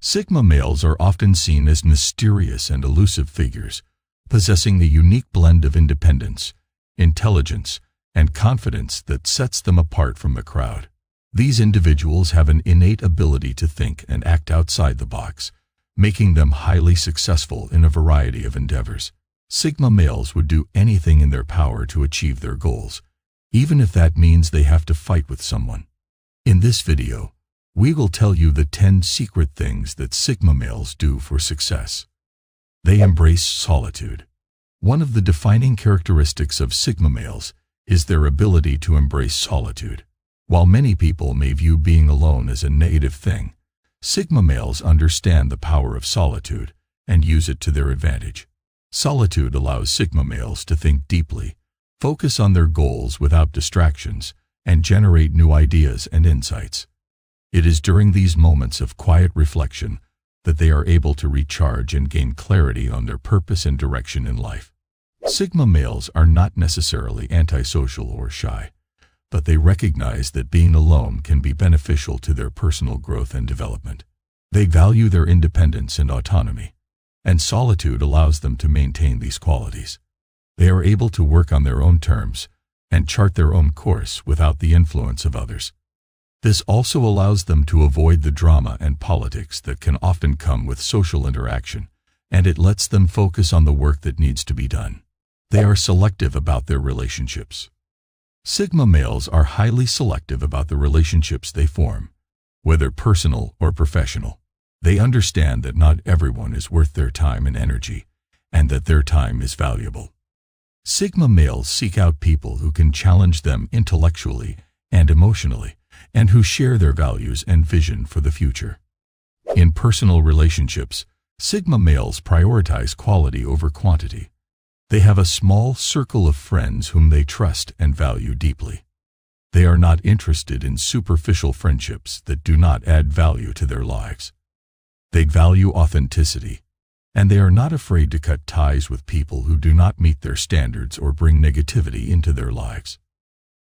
Sigma males are often seen as mysterious and elusive figures, possessing a unique blend of independence, intelligence, and confidence that sets them apart from the crowd. These individuals have an innate ability to think and act outside the box, making them highly successful in a variety of endeavors. Sigma males would do anything in their power to achieve their goals, even if that means they have to fight with someone. In this video, we will tell you the 10 secret things that Sigma males do for success. They embrace solitude. One of the defining characteristics of Sigma males is their ability to embrace solitude. While many people may view being alone as a negative thing, Sigma males understand the power of solitude and use it to their advantage. Solitude allows Sigma males to think deeply, focus on their goals without distractions, and generate new ideas and insights. It is during these moments of quiet reflection that they are able to recharge and gain clarity on their purpose and direction in life. Sigma males are not necessarily antisocial or shy, but they recognize that being alone can be beneficial to their personal growth and development. They value their independence and autonomy, and solitude allows them to maintain these qualities. They are able to work on their own terms and chart their own course without the influence of others. This also allows them to avoid the drama and politics that can often come with social interaction, and it lets them focus on the work that needs to be done. They are selective about their relationships. Sigma males are highly selective about the relationships they form, whether personal or professional. They understand that not everyone is worth their time and energy, and that their time is valuable. Sigma males seek out people who can challenge them intellectually and emotionally, and who share their values and vision for the future. In personal relationships, Sigma males prioritize quality over quantity. They have a small circle of friends whom they trust and value deeply. They are not interested in superficial friendships that do not add value to their lives. They value authenticity, and they are not afraid to cut ties with people who do not meet their standards or bring negativity into their lives.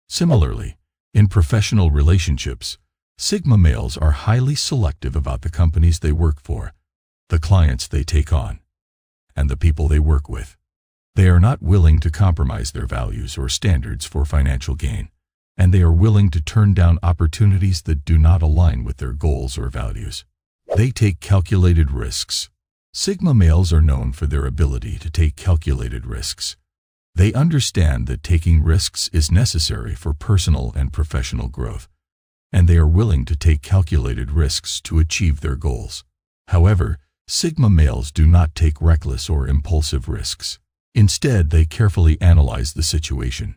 Similarly, in professional relationships, Sigma males are highly selective about the companies they work for, the clients they take on, and the people they work with. They are not willing to compromise their values or standards for financial gain, and they are willing to turn down opportunities that do not align with their goals or values. They take calculated risks. Sigma males are known for their ability to take calculated risks. They understand that taking risks is necessary for personal and professional growth, and they are willing to take calculated risks to achieve their goals. However, Sigma males do not take reckless or impulsive risks. Instead, they carefully analyze the situation,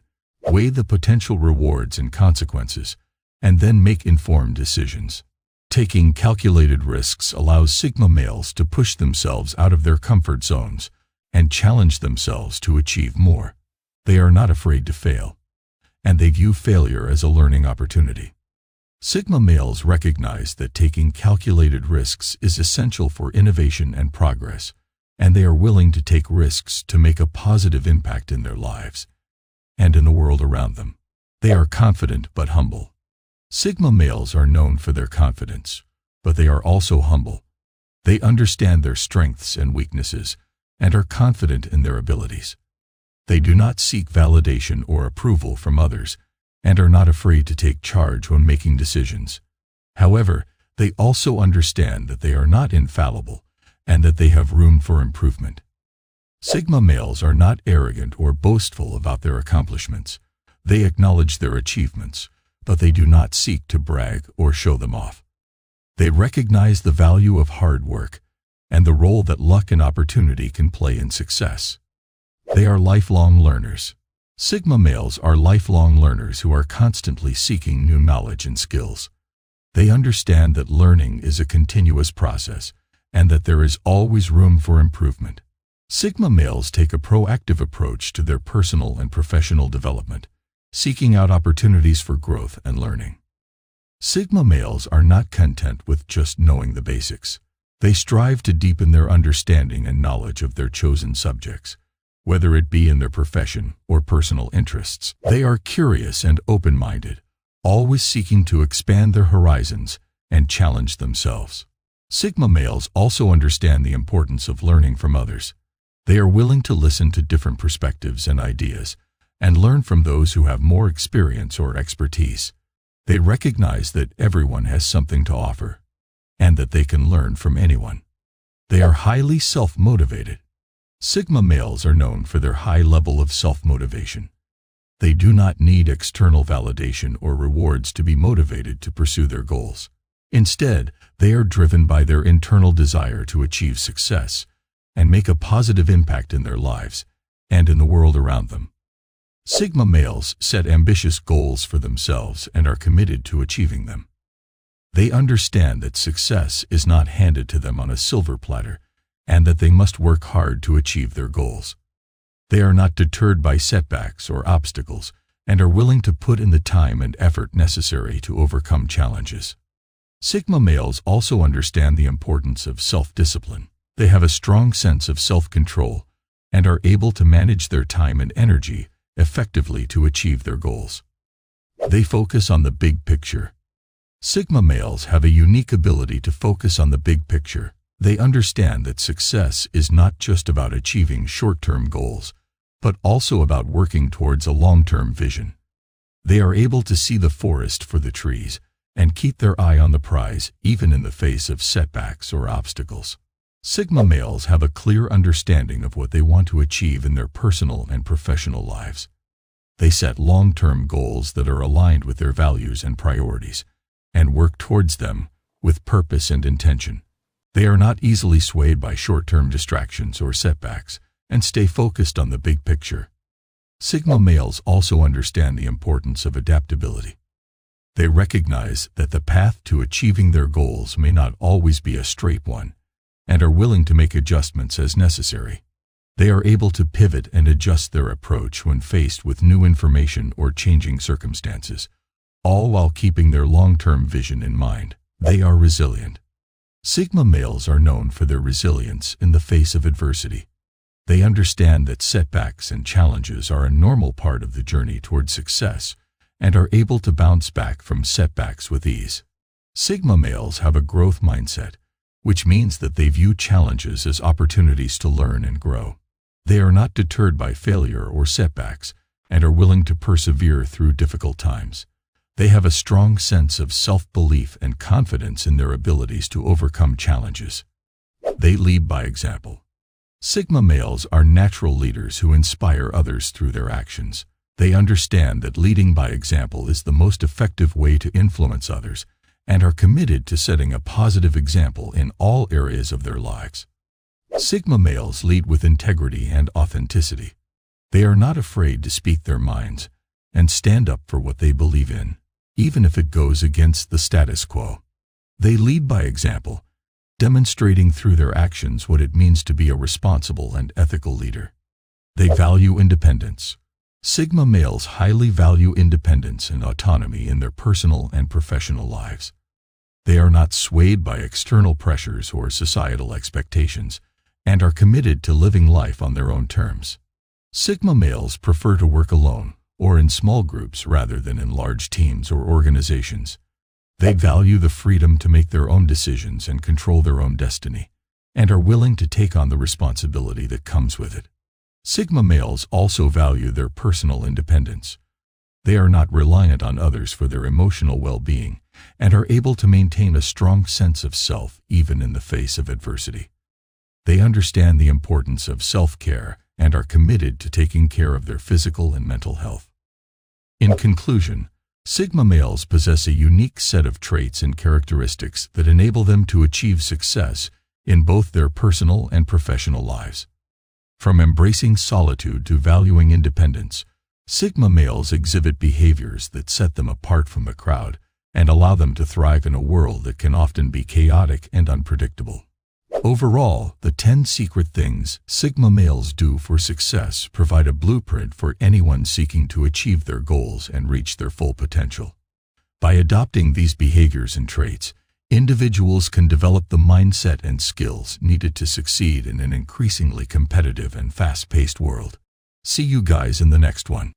weigh the potential rewards and consequences, and then make informed decisions. Taking calculated risks allows Sigma males to push themselves out of their comfort zones and challenge themselves to achieve more. They are not afraid to fail, and they view failure as a learning opportunity. Sigma males recognize that taking calculated risks is essential for innovation and progress, and they are willing to take risks to make a positive impact in their lives and in the world around them. They are confident but humble. Sigma males are known for their confidence, but they are also humble. They understand their strengths and weaknesses and are confident in their abilities. They do not seek validation or approval from others and are not afraid to take charge when making decisions. However, they also understand that they are not infallible and that they have room for improvement. Sigma males are not arrogant or boastful about their accomplishments. They acknowledge their achievements, but they do not seek to brag or show them off. They recognize the value of hard work and the role that luck and opportunity can play in success. They are lifelong learners. Sigma males are lifelong learners who are constantly seeking new knowledge and skills. They understand that learning is a continuous process and that there is always room for improvement. Sigma males take a proactive approach to their personal and professional development, seeking out opportunities for growth and learning. Sigma males are not content with just knowing the basics. They strive to deepen their understanding and knowledge of their chosen subjects, whether it be in their profession or personal interests. They are curious and open-minded, always seeking to expand their horizons and challenge themselves. Sigma males also understand the importance of learning from others. They are willing to listen to different perspectives and ideas, and learn from those who have more experience or expertise. They recognize that everyone has something to offer, and that they can learn from anyone. They are highly self-motivated. Sigma males are known for their high level of self-motivation. They do not need external validation or rewards to be motivated to pursue their goals. Instead, they are driven by their internal desire to achieve success and make a positive impact in their lives and in the world around them. Sigma males set ambitious goals for themselves and are committed to achieving them. They understand that success is not handed to them on a silver platter and that they must work hard to achieve their goals. They are not deterred by setbacks or obstacles and are willing to put in the time and effort necessary to overcome challenges. Sigma males also understand the importance of self-discipline. They have a strong sense of self-control and are able to manage their time and energy effectively to achieve their goals. They focus on the big picture. Sigma males have a unique ability to focus on the big picture. They understand that success is not just about achieving short-term goals, but also about working towards a long-term vision. They are able to see the forest for the trees and keep their eye on the prize even in the face of setbacks or obstacles. Sigma males have a clear understanding of what they want to achieve in their personal and professional lives. They set long-term goals that are aligned with their values and priorities, and work towards them with purpose and intention. They are not easily swayed by short-term distractions or setbacks, and stay focused on the big picture. Sigma males also understand the importance of adaptability. They recognize that the path to achieving their goals may not always be a straight one, and are willing to make adjustments as necessary. They are able to pivot and adjust their approach when faced with new information or changing circumstances, all while keeping their long-term vision in mind. They are resilient. Sigma males are known for their resilience in the face of adversity. They understand that setbacks and challenges are a normal part of the journey toward success and are able to bounce back from setbacks with ease. Sigma males have a growth mindset, which means that they view challenges as opportunities to learn and grow. They are not deterred by failure or setbacks and are willing to persevere through difficult times. They have a strong sense of self-belief and confidence in their abilities to overcome challenges. They lead by example. Sigma males are natural leaders who inspire others through their actions. They understand that leading by example is the most effective way to influence others and are committed to setting a positive example in all areas of their lives. Sigma males lead with integrity and authenticity. They are not afraid to speak their minds and stand up for what they believe in, even if it goes against the status quo. They lead by example, demonstrating through their actions what it means to be a responsible and ethical leader. They value independence. Sigma males highly value independence and autonomy in their personal and professional lives. They are not swayed by external pressures or societal expectations and are committed to living life on their own terms. Sigma males prefer to work alone or in small groups rather than in large teams or organizations. They value the freedom to make their own decisions and control their own destiny, and are willing to take on the responsibility that comes with it. Sigma males also value their personal independence. They are not reliant on others for their emotional well-being and are able to maintain a strong sense of self even in the face of adversity. They understand the importance of self-care and are committed to taking care of their physical and mental health. In conclusion, Sigma males possess a unique set of traits and characteristics that enable them to achieve success in both their personal and professional lives. From embracing solitude to valuing independence, Sigma males exhibit behaviors that set them apart from the crowd and allow them to thrive in a world that can often be chaotic and unpredictable. Overall, the 10 secret things Sigma males do for success provide a blueprint for anyone seeking to achieve their goals and reach their full potential. By adopting these behaviors and traits, individuals can develop the mindset and skills needed to succeed in an increasingly competitive and fast-paced world. See you guys in the next one.